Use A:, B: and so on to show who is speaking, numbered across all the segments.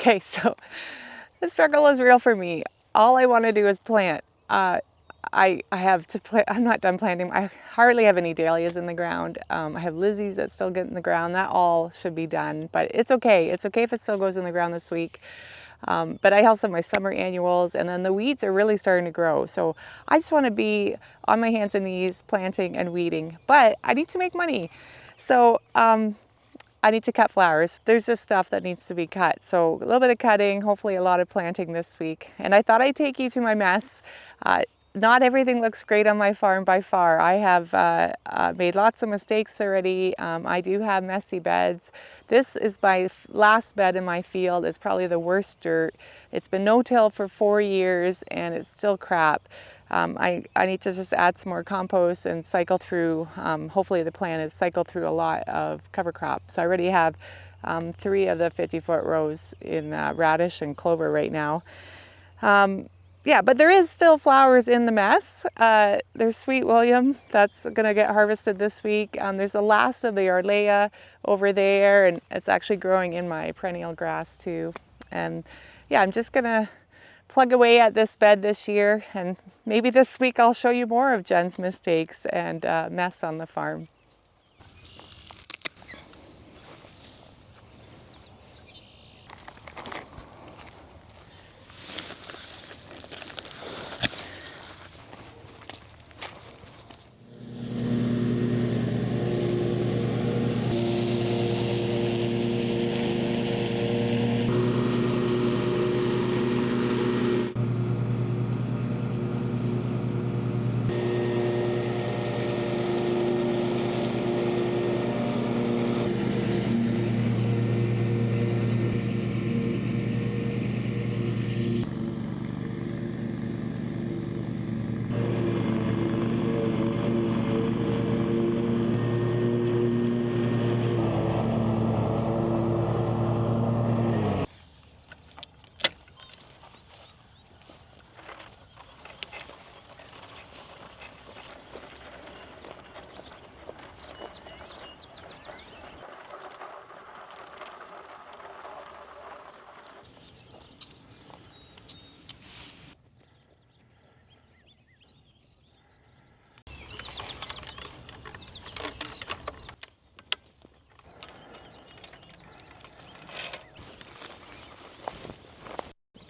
A: Okay, so the struggle is real for me. All I want to do is plant. I have to plant. I'm not done planting. I hardly have any dahlias in the ground. I have lizzies that still get in the ground. That all should be done, but it's okay. It's okay if it still goes in the ground this week. But I also have my summer annuals, and then the weeds are really starting to grow. So I just want to be on my hands and knees planting and weeding, but I need to make money. So I need to cut flowers. There's just stuff that needs to be cut. So a little bit of cutting, hopefully a lot of planting this week. And I thought I'd take you to my mess. Not everything looks great on my farm by far. I have made lots of mistakes already. I do have messy beds. This is my last bed in my field. It's probably the worst dirt. It's been no-till for 4 years and it's still crap. I need to just add some more compost and cycle through, hopefully the plan is cycle through a lot of cover crop. So I already have 3 of the 50-foot rows in radish and clover right now. Yeah, but there is still flowers in the mess. There's Sweet William, that's gonna get harvested this week. There's the last of the Arlea over there, and it's actually growing in my perennial grass too. And yeah, I'm just gonna plug away at this bed this year, and maybe this week I'll show you more of Jen's mistakes and mess on the farm.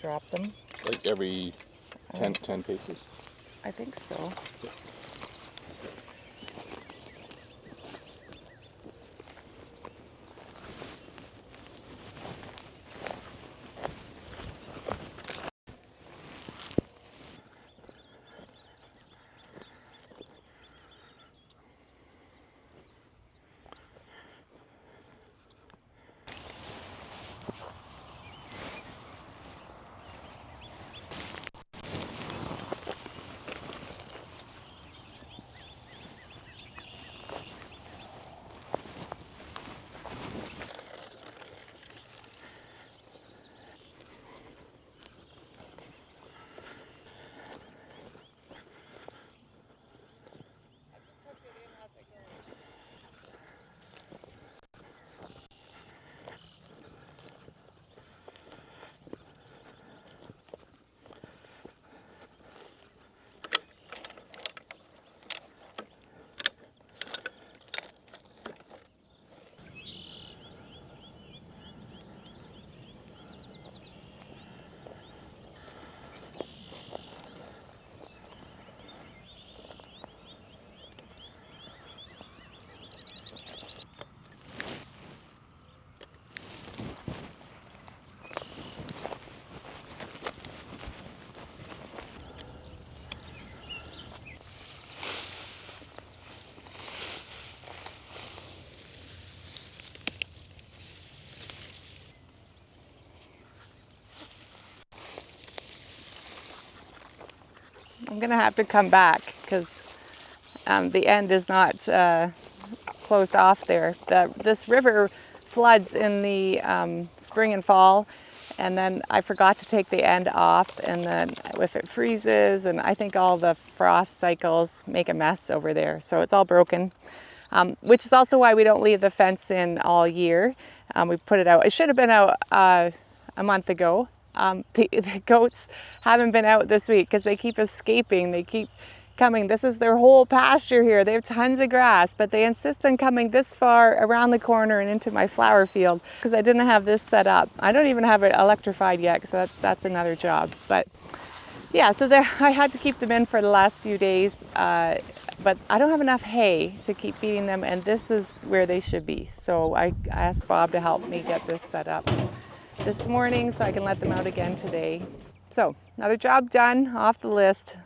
A: Drop them.
B: Like every 10 paces?
A: I think so. I'm gonna have to come back because the end is not closed off there. This river floods in the spring and fall, and then I forgot to take the end off, and then if it freezes, and I think all the frost cycles make a mess over there, so it's all broken. Which is also why we don't leave the fence in all year. We put it out. It should have been out a month ago. The goats haven't been out this week because they keep escaping. They keep coming. This is their whole pasture here. They have tons of grass, but they insist on coming this far around the corner and into my flower field because I didn't have this set up. I don't even have it electrified yet because that's another job. But yeah, so I had to keep them in for the last few days, but I don't have enough hay to keep feeding them, and this is where they should be. So I asked Bob to help me get this set up this morning so I can let them out again today. So another job done, off the list.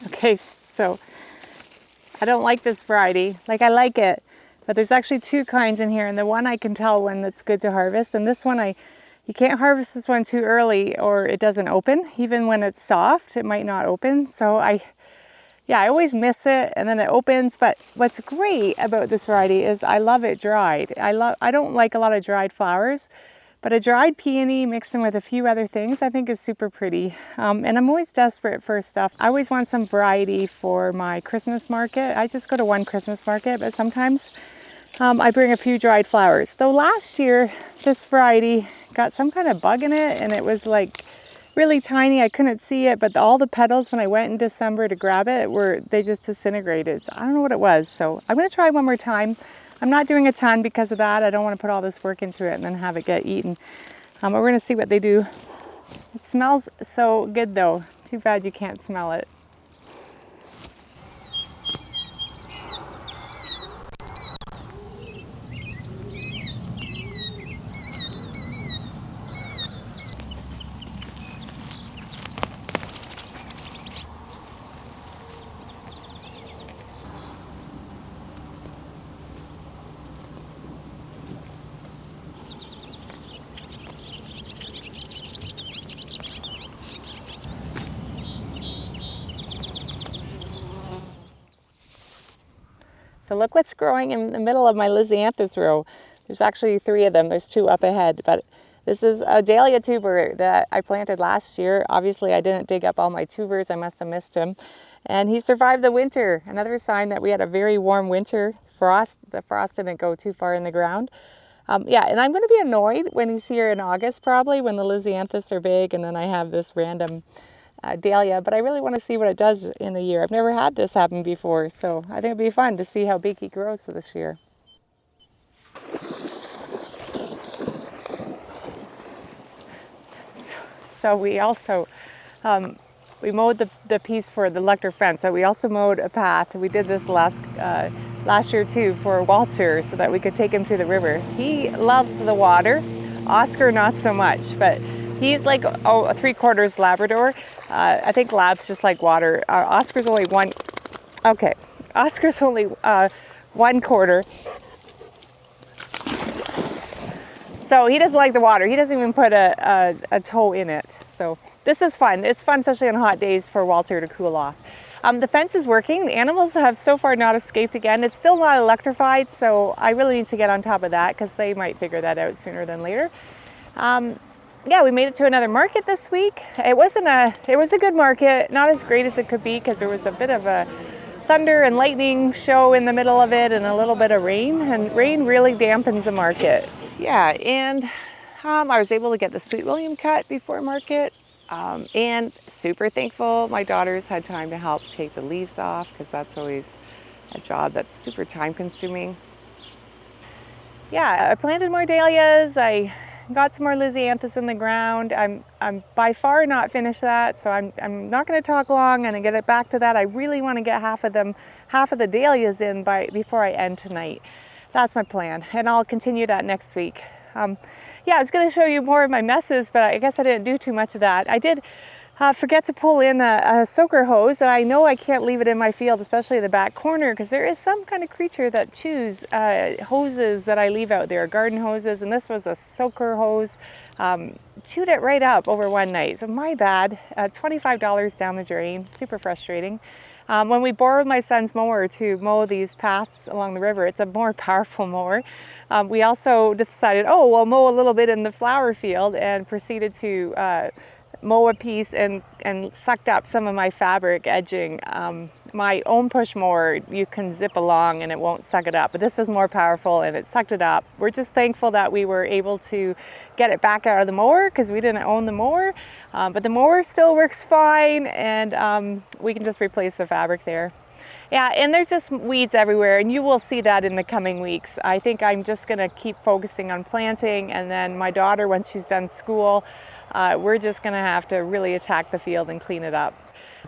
A: Okay, so I don't like this variety. Like, I like it, but there's actually two kinds in here, and the one I can tell when it's good to harvest, and this one you can't harvest this one too early or it doesn't open. Even when it's soft, it might not open. So I always miss it, and then it opens. But what's great about this variety is I love it dried. I don't like a lot of dried flowers, but a dried peony mixed in with a few other things I think is super pretty. And I'm always desperate for stuff. I always want some variety for my Christmas market. I just go to one Christmas market, but sometimes I bring a few dried flowers. Though last year, this variety got some kind of bug in it, and it was like really tiny. I couldn't see it, but all the petals when I went in December to grab it, they just disintegrated. So I don't know what it was. So I'm gonna try one more time. I'm not doing a ton because of that. I don't want to put all this work into it and then have it get eaten. But we're gonna see what they do. It smells so good though. Too bad you can't smell it. So look what's growing in the middle of my lisianthus row. There's actually 3 of them. There's 2 up ahead, but this is a dahlia tuber that I planted last year. Obviously, I didn't dig up all my tubers. I must have missed him. And he survived the winter. Another sign that we had a very warm winter. The frost didn't go too far in the ground. Yeah, and I'm going to be annoyed when he's here in August, probably, when the lisianthus are big, and then I have this random dahlia, but I really want to see what it does in a year. I've never had this happen before, so I think it'd be fun to see how big he grows this year. So we also, we mowed the piece for the electric fence, so we also mowed a path. We did this last year too for Walter so that we could take him to the river. He loves the water. Oscar not so much, but he's like a 3/4 Labrador. I think Lab's just like water. Oscar's only 1/4. So he doesn't like the water. He doesn't even put a toe in it. So this is fun. It's fun, especially on hot days, for Walter to cool off. The fence is working. The animals have so far not escaped again. It's still not electrified, so I really need to get on top of that because they might figure that out sooner than later. Yeah, we made it to another market this week. It was a good market, not as great as it could be because there was a bit of a thunder and lightning show in the middle of it and a little bit of rain, and rain really dampens a market. Yeah, and I was able to get the Sweet William cut before market, and super thankful my daughters had time to help take the leaves off because that's always a job that's super time consuming. Yeah, I planted more dahlias. I got some more lisianthus in the ground. I'm by far not finished that, so I'm not going to talk long. I'm going to get it back to that. I really want to get half of the dahlias in before I end tonight. That's my plan, and I'll continue that next week. Yeah, I was going to show you more of my messes, but I guess I didn't do too much of that. I did forget to pull in a soaker hose, and I know I can't leave it in my field, especially the back corner, because there is some kind of creature that chews hoses that I leave out there, garden hoses, and this was a soaker hose. Chewed it right up over one night, so my bad. $25 down the drain, super frustrating. When we borrowed my son's mower to mow these paths along the river, it's a more powerful mower. We also decided, oh, we'll mow a little bit in the flower field, and proceeded to mow a piece and sucked up some of my fabric edging. My own push mower, you can zip along and it won't suck it up, but this was more powerful and it sucked it up. We're just thankful that we were able to get it back out of the mower because we didn't own the mower, but the mower still works fine, and we can just replace the fabric there. Yeah, and there's just weeds everywhere, and you will see that in the coming weeks. I think I'm just gonna keep focusing on planting, and then my daughter, when she's done school, we're just gonna have to really attack the field and clean it up.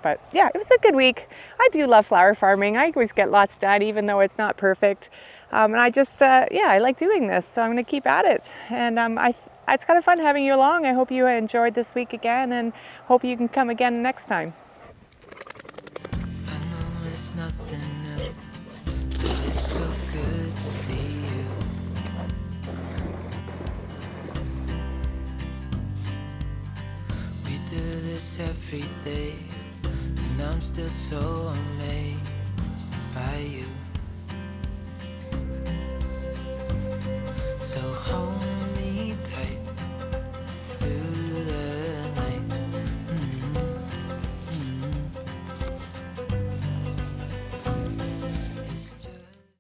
A: But yeah, it was a good week. I do love flower farming. I always get lots done, even though it's not perfect. And I just, yeah, I like doing this, so I'm gonna keep at it. And it's kind of fun having you along. I hope you enjoyed this week again, and hope you can come again next time.
C: I know it's nothing new, but it's so good to see you. We do this every day, and I'm still so amazed by you. So hold